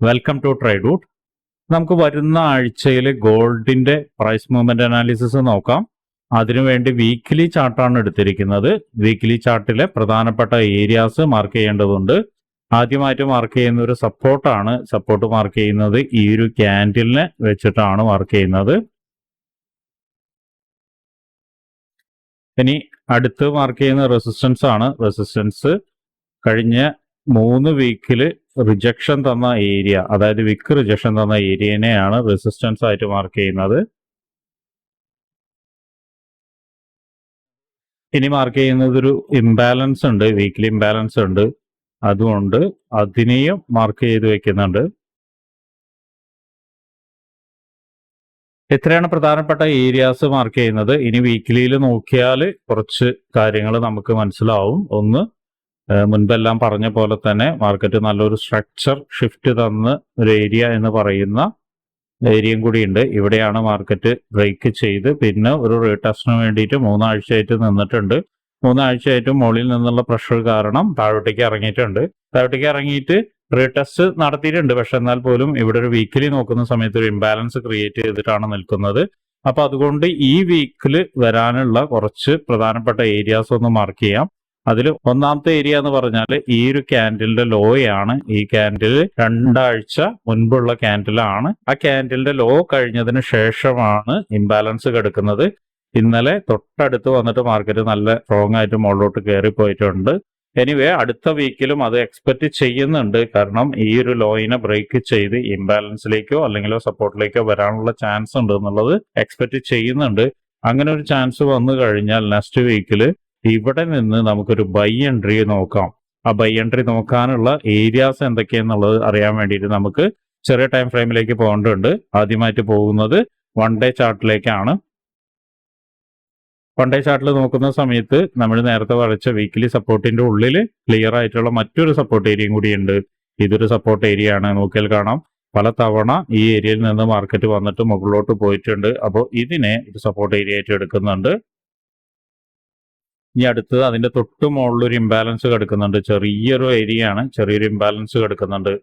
Welcome to ട്രേഡ്വുഡ്. നമുക്ക് വരുന്ന ആഴ്ചയിൽ ഗോൾഡിന്റെ പ്രൈസ് മൂവ്മെന്റ് അനാലിസിസ് നോക്കാം. അതിനുവേണ്ടി വീക്ക്ലി ചാർട്ടാണ് എടുത്തിരിക്കുന്നത്. വീക്ക്ലി ചാർട്ടിലെ പ്രധാനപ്പെട്ട ഏരിയാസ് മാർക്ക് ചെയ്യേണ്ടതുണ്ട്. ആദ്യമായിട്ട് മാർക്ക് ചെയ്യുന്ന ഒരു സപ്പോർട്ടാണ്. സപ്പോർട്ട് മാർക്ക് ചെയ്യുന്നത് ഈ ഒരു ക്യാൻഡിലിനെ വെച്ചിട്ടാണ് മാർക്ക് ചെയ്യുന്നത്. ഇനി അടുത്ത് മാർക്ക് ചെയ്യുന്ന റെസിസ്റ്റൻസ് ആണ്. റെസിസ്റ്റൻസ് കഴിഞ്ഞ 3 വീക്കിൽ റിജക്ഷൻ തന്ന ഏരിയ, അതായത് വിക്ക് റിജക്ഷൻ തന്ന ഏരിയനെയാണ് റെസിസ്റ്റൻസ് ആയിട്ട് മാർക്ക് ചെയ്യുന്നത്. ഇനി മാർക്ക് ചെയ്യുന്നത് ഒരു ഇംബാലൻസ് ഉണ്ട്, വീക്ക്ലി ഇംബാലൻസ് ഉണ്ട്. അതുകൊണ്ട് അതിനെയും മാർക്ക് ചെയ്ത് വെക്കുന്നുണ്ട്. ഇത്രയാണ് പ്രധാനപ്പെട്ട ഏരിയാസ് മാർക്ക് ചെയ്യുന്നത്. ഇനി വീക്ക്ലിയിൽ നോക്കിയാൽ കുറച്ച് കാര്യങ്ങൾ നമുക്ക് മനസ്സിലാവും. ഒന്ന്, മുൻപെല്ലാം പറഞ്ഞ പോലെ തന്നെ മാർക്കറ്റ് നല്ലൊരു സ്ട്രക്ചർ ഷിഫ്റ്റ് തന്ന ഒരു ഏരിയ എന്ന് പറയുന്ന ഏരിയയും കൂടിയുണ്ട്. ഇവിടെയാണ് മാർക്കറ്റ് ബ്രേക്ക് ചെയ്ത് പിന്നെ ഒരു റീടെസ്റ്റിന് വേണ്ടിയിട്ട് 3 ആഴ്ചയായിട്ട് നിന്നിട്ടുണ്ട്. 3 ആഴ്ചയായിട്ടും മുകളിൽ നിന്നുള്ള പ്രഷർ കാരണം താഴോട്ടേക്ക് ഇറങ്ങിയിട്ടുണ്ട്. താഴോട്ടേക്ക് ഇറങ്ങിയിട്ട് റീടെസ്റ്റ് നടത്തിയിട്ടുണ്ട്. പക്ഷെ എന്നാൽ പോലും ഇവിടെ ഒരു വീക്കിലി നോക്കുന്ന സമയത്ത് ഒരു ഇംബാലൻസ് ക്രിയേറ്റ് ചെയ്തിട്ടാണ് നിൽക്കുന്നത്. അപ്പൊ അതുകൊണ്ട് ഈ വീക്കിൽ വരാനുള്ള കുറച്ച് പ്രധാനപ്പെട്ട ഏരിയാസ് ഒന്ന് മാർക്ക് ചെയ്യാം. അതിൽ ഒന്നാമത്തെ ഏരിയ എന്ന് പറഞ്ഞാൽ ഈ ഒരു ക്യാൻഡിലിന്റെ ലോയാണ്. ഈ ക്യാൻഡിൽ 2 ആഴ്ച മുൻപുള്ള ക്യാൻഡിലാണ്. ആ ക്യാൻഡിലിന്റെ ലോ കഴിഞ്ഞതിന് ശേഷമാണ് ഇംബാലൻസ് കിടക്കുന്നത്. ഇന്നലെ തൊട്ടടുത്ത് വന്നിട്ട് മാർക്കറ്റ് നല്ല സ്ട്രോങ് ആയിട്ട് മുകളിലോട്ട് കയറി പോയിട്ടുണ്ട്. എനിവേ അടുത്ത വീക്കിലും അത് എക്സ്പെക്ട് ചെയ്യുന്നുണ്ട്. കാരണം ഈ ഒരു ലോയിനെ ബ്രേക്ക് ചെയ്ത് ഇംബാലൻസിലേക്കോ അല്ലെങ്കിൽ സപ്പോർട്ടിലേക്കോ വരാനുള്ള ചാൻസ് ഉണ്ട് എന്നുള്ളത് എക്സ്പെക്ട് ചെയ്യുന്നുണ്ട്. അങ്ങനെ ഒരു ചാൻസ് വന്നു കഴിഞ്ഞാൽ നെക്സ്റ്റ് വീക്കിൽ ഇവിടെ നിന്ന് നമുക്കൊരു ബൈ എൻട്രി നോക്കാം. ആ ബൈ എൻട്രി നോക്കാനുള്ള ഏരിയാസ് എന്തൊക്കെയാന്നുള്ളത് അറിയാൻ വേണ്ടിയിട്ട് നമുക്ക് ചെറിയ ടൈം ഫ്രെയിമിലേക്ക് പോകേണ്ടതുണ്ട്. ആദ്യമായിട്ട് പോകുന്നത് 1 ഡേ ചാർട്ടിലേക്കാണ്. 1 ഡേ ചാർട്ടിൽ നോക്കുന്ന സമയത്ത് നമ്മൾ നേരത്തെ വരച്ച വീക്കിലി സപ്പോർട്ടിന്റെ ഉള്ളിൽ ക്ലിയർ ആയിട്ടുള്ള മറ്റൊരു സപ്പോർട്ട് ഏരിയയും കൂടിയുണ്ട്. ഇതൊരു സപ്പോർട്ട് ഏരിയ ആണ്. നോക്കിയാൽ കാണാം പല തവണ ഈ ഏരിയയിൽ നിന്ന് മാർക്കറ്റ് വന്നിട്ട് മുകളിലോട്ട് പോയിട്ടുണ്ട്. അപ്പോൾ ഇതിനെ ഒരു സപ്പോർട്ട് ഏരിയ ആയിട്ട് എടുക്കുന്നുണ്ട്. ഇനി അടുത്തത് അതിന്റെ തൊട്ട് മുകളിലൊരു ഇംബാലൻസ് കിടക്കുന്നുണ്ട്. ചെറിയൊരു ഏരിയ ആണ്, ചെറിയൊരു ഇംബാലൻസ് കിടക്കുന്നുണ്ട്.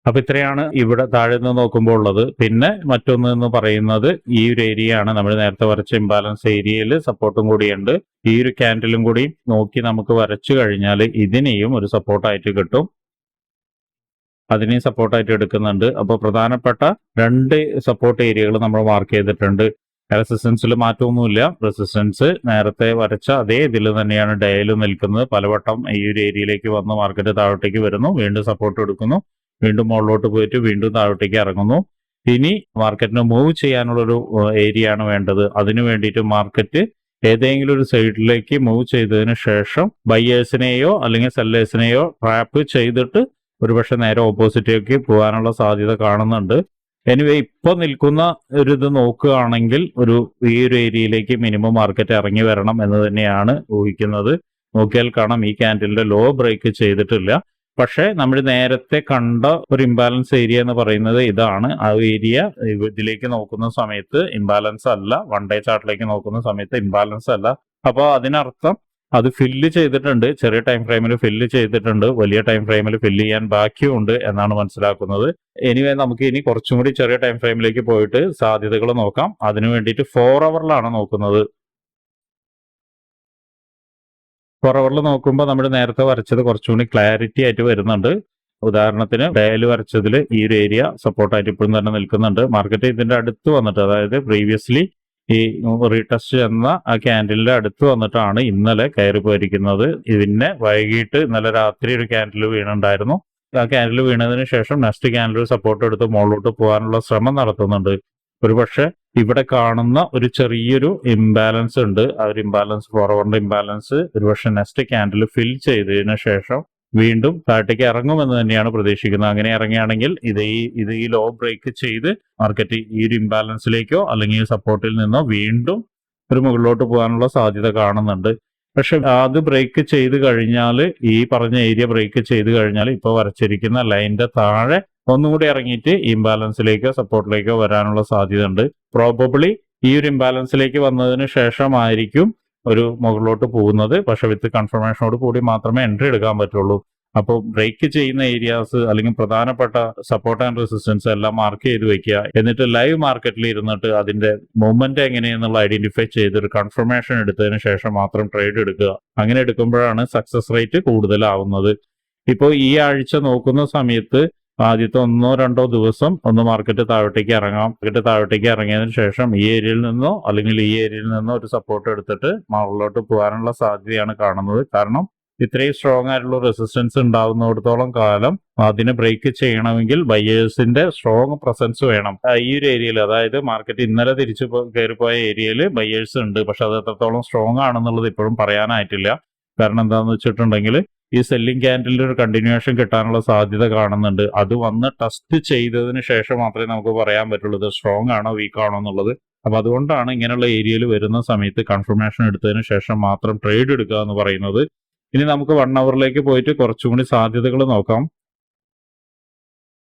അപ്പൊ ഇത്രയാണ് ഇവിടെ താഴെ നിന്ന് നോക്കുമ്പോൾ ഉള്ളത്. പിന്നെ മറ്റൊന്ന് എന്ന് പറയുന്നത് ഈ ഒരു ഏരിയ ആണ്. നമ്മൾ നേരത്തെ വരച്ച ഇംബാലൻസ് ഏരിയയിൽ സപ്പോർട്ടും കൂടിയുണ്ട്. ഈ ഒരു ക്യാൻഡിലും കൂടി നോക്കി നമുക്ക് വരച്ചു കഴിഞ്ഞാൽ ഇതിനെയും ഒരു സപ്പോർട്ടായിട്ട് കിട്ടും. അതിനെയും സപ്പോർട്ടായിട്ട് എടുക്കുന്നുണ്ട്. അപ്പോൾ പ്രധാനപ്പെട്ട 2 സപ്പോർട്ട് ഏരിയകൾ നമ്മൾ മാർക്ക് ചെയ്തിട്ടുണ്ട്. റെസിസ്റ്റൻസിൽ മാറ്റമൊന്നുമില്ല. റെസിസ്റ്റൻസ് നേരത്തെ വരച്ച അതേ ഇതിൽ തന്നെയാണ് ഡേയിലും നിൽക്കുന്നത്. പലവട്ടം ഈ ഒരു ഏരിയയിലേക്ക് വന്ന് മാർക്കറ്റ് താഴോട്ടേക്ക് വരുന്നു, വീണ്ടും സപ്പോർട്ട് എടുക്കുന്നു, വീണ്ടും മുകളിലോട്ട് പോയിട്ട് വീണ്ടും താഴോട്ടേക്ക് ഇറങ്ങുന്നു. ഇനി മാർക്കറ്റിന് മൂവ് ചെയ്യാനുള്ളൊരു ഏരിയ ആണ് വേണ്ടത്. അതിനു വേണ്ടിയിട്ട് മാർക്കറ്റ് ഏതെങ്കിലും ഒരു സൈഡിലേക്ക് മൂവ് ചെയ്തതിന് ശേഷം ബയേഴ്സിനെയോ അല്ലെങ്കിൽ സെല്ലേഴ്സിനെയോ ട്രാപ്പ് ചെയ്തിട്ട് ഒരുപക്ഷെ നേരെ ഓപ്പോസിറ്റേക്ക് പോകാനുള്ള സാധ്യത കാണുന്നുണ്ട്. എനിവേ ഇപ്പോൾ നിൽക്കുന്ന ഒരു ഇത് നോക്കുകയാണെങ്കിൽ ഈ ഒരു ഏരിയയിലേക്ക് മിനിമം മാർക്കറ്റ് ഇറങ്ങി വരണം എന്ന് തന്നെയാണ് ഊഹിക്കുന്നത്. നോക്കിയാൽ കാണാം ഈ ക്യാൻഡിലിന്റെ ലോ ബ്രേക്ക് ചെയ്തിട്ടില്ല. പക്ഷേ നമ്മൾ നേരത്തെ കണ്ട ഒരു ഇംബാലൻസ് ഏരിയ എന്ന് പറയുന്നത് ഇതാണ്. ആ ഏരിയ ഇതിലേക്ക് നോക്കുന്ന സമയത്ത് ഇംബാലൻസ് അല്ല. 1 ഡേ ചാർട്ടിലേക്ക് നോക്കുന്ന സമയത്ത് ഇംബാലൻസ് അല്ല. അപ്പോൾ അതിനർത്ഥം അത് ഫില്ല് ചെയ്തിട്ടുണ്ട്. ചെറിയ ടൈം ഫ്രെയിമിൽ ഫില്ല് ചെയ്തിട്ടുണ്ട്. വലിയ ടൈം ഫ്രെയിമിൽ ഫില്ല് ചെയ്യാൻ ബാക്കിയുണ്ട് എന്നാണ് മനസ്സിലാക്കുന്നത്. എനിവേ നമുക്ക് ഇനി കുറച്ചും കൂടി ചെറിയ ടൈം ഫ്രെയിമിലേക്ക് പോയിട്ട് സാധ്യതകൾ നോക്കാം. അതിനു വേണ്ടിയിട്ട് 4 അവറിലാണ് നോക്കുന്നത്. 4 അവറിൽ നോക്കുമ്പോൾ നമ്മൾ നേരത്തെ വരച്ചത് കുറച്ചും കൂടി ക്ലാരിറ്റി ആയിട്ട് വരുന്നുണ്ട്. ഉദാഹരണത്തിന് ഡയൽ വരച്ചതിൽ ഈ ഒരു ഏരിയ സപ്പോർട്ടായിട്ട് ഇപ്പോഴും തന്നെ നിൽക്കുന്നുണ്ട്. മാർക്കറ്റ് ഇതിന്റെ അടുത്ത് വന്നിട്ട്, അതായത് പ്രീവിയസ്ലി ഈ റീടെസ്റ്റ് എന്ന ആ ക്യാൻഡിലിന്റെ അടുത്ത് വന്നിട്ടാണ് ഇന്നലെ കയറി പോയിരിക്കുന്നത്. ഇതിനെ വൈകിട്ട് ഇന്നലെ രാത്രി ഒരു ക്യാൻഡിൽ വീണുണ്ടായിരുന്നു. ആ ക്യാൻഡിൽ വീണതിന് ശേഷം നെക്സ്റ്റ് ക്യാൻഡിൽ സപ്പോർട്ട് എടുത്ത് മുകളിലോട്ട് പോകാനുള്ള ശ്രമം നടത്തുന്നുണ്ട്. ഒരുപക്ഷെ ഇവിടെ കാണുന്ന ഒരു ചെറിയൊരു ഇംബാലൻസ് ഉണ്ട്. ആ ഒരു ഇംബാലൻസ്, ഫോർവേഡ് ഇംബാലൻസ് ഒരുപക്ഷെ നെക്സ്റ്റ് ക്യാൻഡിൽ ഫിൽ ചെയ്തതിന് ശേഷം വീണ്ടും താഴത്തേക്ക് ഇറങ്ങുമെന്ന് തന്നെയാണ് പ്രതീക്ഷിക്കുന്നത്. അങ്ങനെ ഇറങ്ങുകയാണെങ്കിൽ ഇത് ഈ ലോ ബ്രേക്ക് ചെയ്ത് മാർക്കറ്റ് ഈ ഒരു ഇംബാലൻസിലേക്കോ അല്ലെങ്കിൽ സപ്പോർട്ടിൽ നിന്നോ വീണ്ടും ഒരു മുകളിലോട്ട് പോകാനുള്ള സാധ്യത കാണുന്നുണ്ട്. പക്ഷെ അത് ബ്രേക്ക് ചെയ്ത് കഴിഞ്ഞാൽ, ഈ പറഞ്ഞ ഏരിയ ബ്രേക്ക് ചെയ്ത് കഴിഞ്ഞാൽ ഇപ്പോൾ വരച്ചിരിക്കുന്ന ലൈനിന്റെ താഴെ ഒന്നുകൂടി ഇറങ്ങിയിട്ട് ഇംബാലൻസിലേക്കോ സപ്പോർട്ടിലേക്കോ വരാനുള്ള സാധ്യത ഉണ്ട്. പ്രോബബ്ലി ഈ ഒരു ഇംബാലൻസിലേക്ക് വന്നതിന് ശേഷമായിരിക്കും ഒരു മുകളിലോട്ട് പോകുന്നത്. പക്ഷെ വിത്ത് കൺഫർമേഷനോട് കൂടി മാത്രമേ എൻട്രി എടുക്കാൻ പറ്റുള്ളൂ. അപ്പോൾ ബ്രേക്ക് ചെയ്യുന്ന ഏരിയാസ് അല്ലെങ്കിൽ പ്രധാനപ്പെട്ട സപ്പോർട്ട് ആൻഡ് റെസിസ്റ്റൻസ് എല്ലാം മാർക്ക് ചെയ്ത് വെക്കുക. എന്നിട്ട് ലൈവ് മാർക്കറ്റിൽ ഇരുന്നിട്ട് അതിന്റെ മൂവ്മെന്റ് എങ്ങനെയെന്നുള്ള ഐഡന്റിഫൈ ചെയ്ത് ഒരു കൺഫർമേഷൻ എടുത്തതിന് ശേഷം മാത്രം ട്രേഡ് എടുക്കുക. അങ്ങനെ എടുക്കുമ്പോഴാണ് സക്സസ് റേറ്റ് കൂടുതലാവുന്നത്. ഇപ്പോൾ ഈ ആഴ്ച നോക്കുന്ന സമയത്ത് ആദ്യത്തെ 1-2 ദിവസം ഒന്ന് മാർക്കറ്റ് താഴോട്ടേക്ക് ഇറങ്ങാം. മാർക്കറ്റ് താഴോട്ടേക്ക് ഇറങ്ങിയതിന് ശേഷം ഈ ഏരിയയിൽ നിന്നോ അല്ലെങ്കിൽ ഈ ഏരിയയിൽ നിന്നോ ഒരു സപ്പോർട്ട് എടുത്തിട്ട് മുകളിലോട്ട് പോകാനുള്ള സാധ്യതയാണ് കാണുന്നത്. കാരണം ഇത്രയും സ്ട്രോങ് ആയിട്ടുള്ള റെസിസ്റ്റൻസ് ഉണ്ടാവുന്നിടത്തോളം കാലം അതിനെ ബ്രേക്ക് ചെയ്യണമെങ്കിൽ ബയേഴ്സിന്റെ സ്ട്രോങ് പ്രസൻസ് വേണം. ഈ ഒരു ഏരിയയിൽ, അതായത് മാർക്കറ്റ് ഇന്നലെ തിരിച്ചു കയറിപ്പോയ ഏരിയയിൽ ബയേഴ്സ് ഉണ്ട്, പക്ഷെ അത് എത്രത്തോളം സ്ട്രോങ് ആണെന്നുള്ളത് ഇപ്പോഴും പറയാനായിട്ടില്ല. കാരണം എന്താണെന്ന് വെച്ചിട്ടുണ്ടെങ്കിൽ ഈ സെല്ലിംഗ് ക്യാൻഡിലിന്റെ ഒരു കണ്ടിന്യൂവേഷൻ കിട്ടാനുള്ള സാധ്യത കാണുന്നുണ്ട്. അത് വന്ന് ടെസ്റ്റ് ചെയ്തതിന് ശേഷം മാത്രമേ നമുക്ക് പറയാൻ പറ്റുള്ളൂ ഇത് സ്ട്രോങ് ആണോ വീക്ക് ആണോ എന്നുള്ളത്. അപ്പൊ അതുകൊണ്ടാണ് ഇങ്ങനെയുള്ള ഏരിയയിൽ വരുന്ന സമയത്ത് കൺഫർമേഷൻ എടുത്തതിന് ശേഷം മാത്രം ട്രേഡ് എടുക്കുക എന്ന് പറയുന്നത്. ഇനി നമുക്ക് 1 അവറിലേക്ക് പോയിട്ട് കുറച്ചും കൂടി സാധ്യതകൾ നോക്കാം.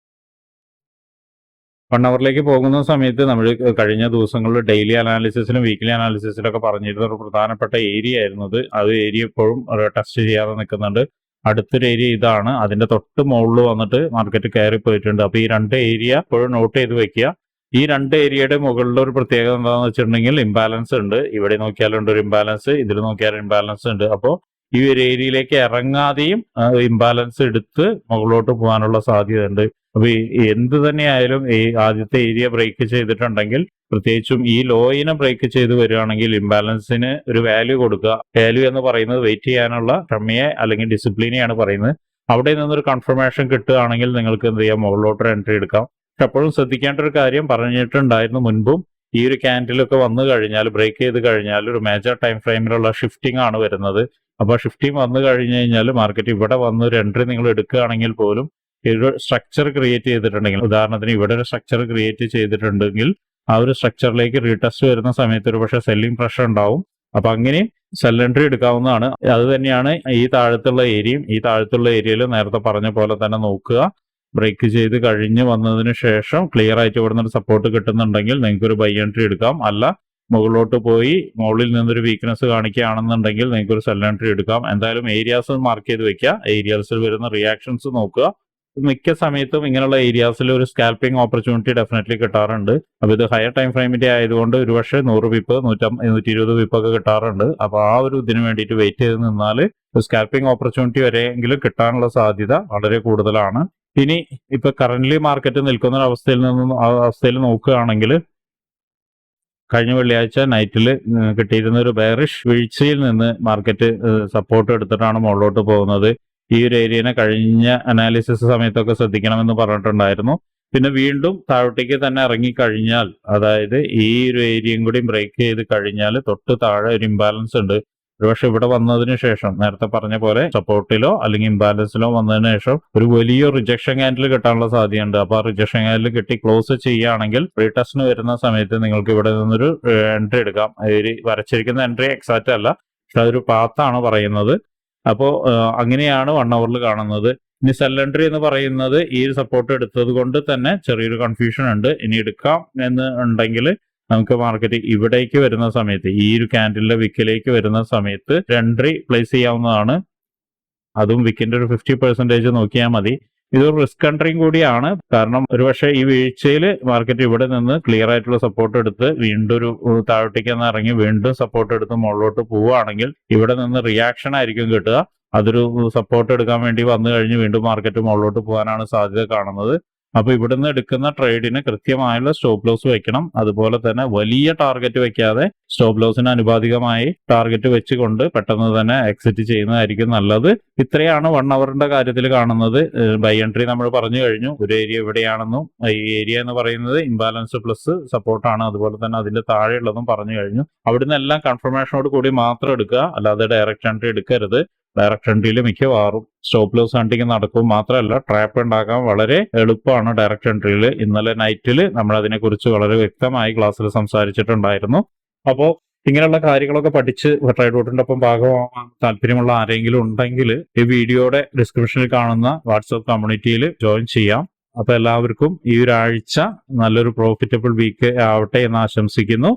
1 അവറിലേക്ക് പോകുന്ന സമയത്ത് നമ്മൾ കഴിഞ്ഞ ദിവസങ്ങളിൽ ഡെയിലി അനാലിസിസിലും വീക്ക്ലി അനാലിസിസിലൊക്കെ പറഞ്ഞിരുന്ന ഒരു പ്രധാനപ്പെട്ട ഏരിയ ആയിരുന്നത്. അത് ഏരിയ ഇപ്പോഴും ടെസ്റ്റ് ചെയ്യാതെ നിൽക്കുന്നുണ്ട്. അടുത്തൊരു ഏരിയ ഇതാണ്, അതിന്റെ തൊട്ട് മുകളിൽ വന്നിട്ട് മാർക്കറ്റ് കയറി പോയിട്ടുണ്ട്. അപ്പൊ ഈ 2 ഏരിയ ഇപ്പോഴും നോട്ട് ചെയ്ത് വെക്കുക. ഈ 2 ഏരിയയുടെ മുകളിലെ ഒരു പ്രത്യേകത എന്താണെന്ന് വെച്ചിട്ടുണ്ടെങ്കിൽ ഇംബാലൻസ് ഉണ്ട്. ഇവിടെ നോക്കിയാലുണ്ട് ഒരു ഇംബാലൻസ്, ഇതിൽ നോക്കിയാലും ഇംബാലൻസ് ഉണ്ട്. അപ്പോൾ ഈ ഒരു ഏരിയയിലേക്ക് ഇറങ്ങാതെയും ഇംബാലൻസ് എടുത്ത് മുകളിലോട്ട് പോകാനുള്ള സാധ്യത ഉണ്ട്. അപ്പൊ എന്ത് തന്നെയായാലും ഈ ആദ്യത്തെ ഏരിയ ബ്രേക്ക് ചെയ്തിട്ടുണ്ടെങ്കിൽ, പ്രത്യേകിച്ചും ഈ ലോയിനെ ബ്രേക്ക് ചെയ്ത് വരികയാണെങ്കിൽ ഇംബാലൻസിന് ഒരു വാല്യൂ കൊടുക്കുക. വാല്യൂ എന്ന് പറയുന്നത് വെയിറ്റ് ചെയ്യാനുള്ള ക്ഷമയെ അല്ലെങ്കിൽ ഡിസിപ്ലിനെയാണ് പറയുന്നത്. അവിടെ നിന്നൊരു കൺഫർമേഷൻ കിട്ടുകയാണെങ്കിൽ നിങ്ങൾക്ക് എന്ത് ചെയ്യാം, മുകളിലോട്ട് എൻട്രി എടുക്കാം. പക്ഷെ അപ്പോഴും ശ്രദ്ധിക്കേണ്ട ഒരു കാര്യം പറഞ്ഞിട്ടുണ്ടായിരുന്നു മുൻപും, ഈ ഒരു ക്യാൻഡിലൊക്കെ വന്നു കഴിഞ്ഞാൽ, ബ്രേക്ക് ചെയ്ത് കഴിഞ്ഞാൽ ഒരു മേജർ ടൈം ഫ്രെയിമിലുള്ള ഷിഫ്റ്റിംഗ് ആണ് വരുന്നത്. അപ്പോൾ ഷിഫ്റ്റിംഗ് വന്നു കഴിഞ്ഞു കഴിഞ്ഞാൽ മാർക്കറ്റ് ഇവിടെ വന്ന് ഒരു എൻട്രി നിങ്ങൾ എടുക്കുകയാണെങ്കിൽ പോലും ഒരു സ്ട്രക്ചർ ക്രിയേറ്റ് ചെയ്തിട്ടുണ്ടെങ്കിൽ, ഉദാഹരണത്തിന് ഇവിടെ ഒരു സ്ട്രക്ചർ ക്രിയേറ്റ് ചെയ്തിട്ടുണ്ടെങ്കിൽ ആ ഒരു സ്ട്രക്ചറിലേക്ക് റീടെസ്റ്റ് വരുന്ന സമയത്ത് ഒരു പക്ഷേ സെല്ലിംഗ് പ്രഷർ ഉണ്ടാവും. അപ്പൊ അങ്ങനെ സെൽ എൻട്രി എടുക്കാവുന്നതാണ്. അത് തന്നെയാണ് ഈ താഴത്തുള്ള ഏരിയയും. ഈ താഴത്തുള്ള ഏരിയയിൽ നേരത്തെ പറഞ്ഞ പോലെ തന്നെ നോക്കുക, ബ്രേക്ക് ചെയ്ത് കഴിഞ്ഞ് വന്നതിന് ശേഷം ക്ലിയർ ആയിട്ട് ഇവിടെ നിന്ന് സപ്പോർട്ട് കിട്ടുന്നുണ്ടെങ്കിൽ നിങ്ങൾക്ക് ഒരു ബൈ എൻട്രി എടുക്കാം. അല്ല മുകളിലോട്ട് പോയി മുകളിൽ നിന്നൊരു വീക്ക്നെസ് കാണിക്കുകയാണെന്നുണ്ടെങ്കിൽ നിങ്ങൾക്ക് ഒരു സെൽ എൻട്രി എടുക്കാം. എന്തായാലും ഏരിയാസ് മാർക്ക് ചെയ്ത് വെക്കുക, ഏരിയാസിൽ വരുന്ന റിയാക്ഷൻസ് നോക്കുക. മിക്ക സമയത്തും ഇങ്ങനെയുള്ള ഏരിയാസിൽ ഒരു സ്കാൽപ്പിംഗ് ഓപ്പർച്യൂണിറ്റി ഡെഫിനറ്റ്ലി കിട്ടാറുണ്ട്. അപ്പൊ ഇത് ഹയർ ടൈം ഫ്രെയിമിന്റെ ആയതുകൊണ്ട് ഒരു പക്ഷേ 100 പിപ്പ് 120 പിപ്പ് ഒക്കെ കിട്ടാറുണ്ട്. അപ്പൊ ആ ഒരു ഇതിന് വേണ്ടിയിട്ട് വെയിറ്റ് ചെയ്ത് നിന്നാൽ സ്കാൽപ്പിംഗ് ഓപ്പർച്യൂണിറ്റി വരെയെങ്കിലും കിട്ടാനുള്ള സാധ്യത വളരെ കൂടുതലാണ്. ഇനി ഇപ്പൊ കറന്റ്ലി മാർക്കറ്റ് നിൽക്കുന്ന അവസ്ഥയിൽ നോക്കുകയാണെങ്കിൽ, കഴിഞ്ഞ വെള്ളിയാഴ്ച നൈറ്റിൽ കിട്ടിയിരുന്ന ഒരു ബെയറിഷ് വീഴ്ചയിൽ നിന്ന് മാർക്കറ്റ് സപ്പോർട്ട് എടുത്തിട്ടാണ് മുകളിലോട്ട് പോകുന്നത്. ഈ ഒരു ഏരിയനെ കഴിഞ്ഞ അനാലിസിസ് സമയത്തൊക്കെ ശ്രദ്ധിക്കണമെന്ന് പറഞ്ഞിട്ടുണ്ടായിരുന്നു. പിന്നെ വീണ്ടും താഴോട്ടേക്ക് തന്നെ ഇറങ്ങിക്കഴിഞ്ഞാൽ, അതായത് ഈ ഒരു ഏരിയയും കൂടി ബ്രേക്ക് ചെയ്ത് കഴിഞ്ഞാൽ തൊട്ട് താഴെ ഒരു ഇംബാലൻസ് ഉണ്ട്. ഒരുപക്ഷെ ഇവിടെ വന്നതിന് ശേഷം നേരത്തെ പറഞ്ഞ പോലെ സപ്പോർട്ടിലോ അല്ലെങ്കിൽ ഇംബാലൻസിലോ വന്നതിന് ശേഷം ഒരു വലിയ റിജക്ഷൻ ക്യാൻഡിൽ കിട്ടാനുള്ള സാധ്യതയുണ്ട്. അപ്പൊ ആ റിജക്ഷൻ ക്യാൻഡിൽ കിട്ടി ക്ലോസ് ചെയ്യുകയാണെങ്കിൽ റീടെസ്റ്റിന് വരുന്ന സമയത്ത് നിങ്ങൾക്ക് ഇവിടെ നിന്നൊരു എൻട്രി എടുക്കാം. വരച്ചിരിക്കുന്ന എൻട്രി എക്സാക്റ്റ് അല്ല, പക്ഷെ അതൊരു പാത്താണ് പറയുന്നത്. അപ്പോൾ അങ്ങനെയാണ് 1 അവറിൽ കാണുന്നത്. ഇനി സെൽ എൻട്രി എന്ന് പറയുന്നത് ഈ സപ്പോർട്ട് എടുത്തത് കൊണ്ട് തന്നെ ചെറിയൊരു കൺഫ്യൂഷൻ ഉണ്ട്. ഇനി എടുക്കാം എന്ന് ഉണ്ടെങ്കിൽ നമുക്ക് മാർക്കറ്റ് ഇവിടേക്ക് വരുന്ന സമയത്ത്, ഈ ഒരു ക്യാൻഡിലിന്റെ വിക്കിലേക്ക് വരുന്ന സമയത്ത് എൻട്രി പ്ലേസ് ചെയ്യാവുന്നതാണ്. അതും വിക്കിന്റെ ഒരു 50% നോക്കിയാൽ മതി. ഇതൊരു റിസ്ക് എൻട്രിയും കൂടിയാണ്. കാരണം ഒരുപക്ഷെ ഈ വീഴ്ചയിൽ മാർക്കറ്റ് ഇവിടെ നിന്ന് ക്ലിയർ ആയിട്ടുള്ള സപ്പോർട്ട് എടുത്ത് വീണ്ടും ഒരു താഴോട്ടേക്ക് ഇറങ്ങി വീണ്ടും സപ്പോർട്ട് എടുത്ത് മുകളിലോട്ട് പോവുകയാണെങ്കിൽ ഇവിടെ നിന്ന് റിയാക്ഷൻ ആയിരിക്കും കിട്ടുക. അതൊരു സപ്പോർട്ട് എടുക്കാൻ വേണ്ടി വന്നു കഴിഞ്ഞ് വീണ്ടും മാർക്കറ്റ് മുകളിലോട്ട് പോകാനാണ് സാധ്യത കാണുന്നത്. അപ്പൊ ഇവിടുന്ന് എടുക്കുന്ന ട്രേഡിന് കൃത്യമായുള്ള സ്റ്റോപ്പ് ലോസ് വെക്കണം. അതുപോലെ തന്നെ വലിയ ടാർഗറ്റ് വെക്കാതെ സ്റ്റോപ്പ് ലോസിന് അനുപാതികമായി ടാർഗറ്റ് വെച്ചുകൊണ്ട് പെട്ടെന്ന് തന്നെ എക്സിറ്റ് ചെയ്യുന്നതായിരിക്കും നല്ലത്. ഇത്രയാണ് 1 അവറിന്റെ കാര്യത്തിൽ കാണുന്നത്. ബൈ എൻട്രി നമ്മൾ പറഞ്ഞു കഴിഞ്ഞു. ഒരു ഏരിയ എവിടെയാണെന്നും ഈ ഏരിയ എന്ന് പറയുന്നത് ഇംബാലൻസ് പ്ലസ് സപ്പോർട്ടാണ്. അതുപോലെ തന്നെ അതിന്റെ താഴെയുള്ളതും പറഞ്ഞു കഴിഞ്ഞു. അവിടുന്ന് എല്ലാം കൺഫർമേഷനോട് കൂടി മാത്രം എടുക്കുക, അല്ലാതെ ഡയറക്റ്റ് എൻട്രി എടുക്കരുത്. ഡയറക്റ്റ് എൻട്രിയിൽ മിക്കവാറും സ്റ്റോപ്പ് ലോസ് ഹണ്ടിങ് നടക്കും. മാത്രമല്ല ട്രാപ്പ് ഉണ്ടാക്കാൻ വളരെ എളുപ്പമാണ് ഡയറക്റ്റ് എൻട്രിയിൽ. ഇന്നലെ നൈറ്റിൽ നമ്മൾ അതിനെക്കുറിച്ച് വളരെ വ്യക്തമായി ക്ലാസ്സിൽ സംസാരിച്ചിട്ടുണ്ടായിരുന്നു. അപ്പോൾ ഇങ്ങനെയുള്ള കാര്യങ്ങളൊക്കെ പഠിച്ച് ട്രേഡ് റൂട്ടിന്റെ ഒപ്പം ഭാഗമാകാൻ താല്പര്യമുള്ള ആരെങ്കിലും ഉണ്ടെങ്കിൽ ഈ വീഡിയോയുടെ ഡിസ്ക്രിപ്ഷനിൽ കാണുന്ന വാട്സ്ആപ്പ് കമ്മ്യൂണിറ്റിയിൽ ജോയിൻ ചെയ്യാം. അപ്പൊ എല്ലാവർക്കും ഈ ഒരാഴ്ച നല്ലൊരു പ്രോഫിറ്റബിൾ വീക്ക് ആവട്ടെ എന്ന് ആശംസിക്കുന്നു.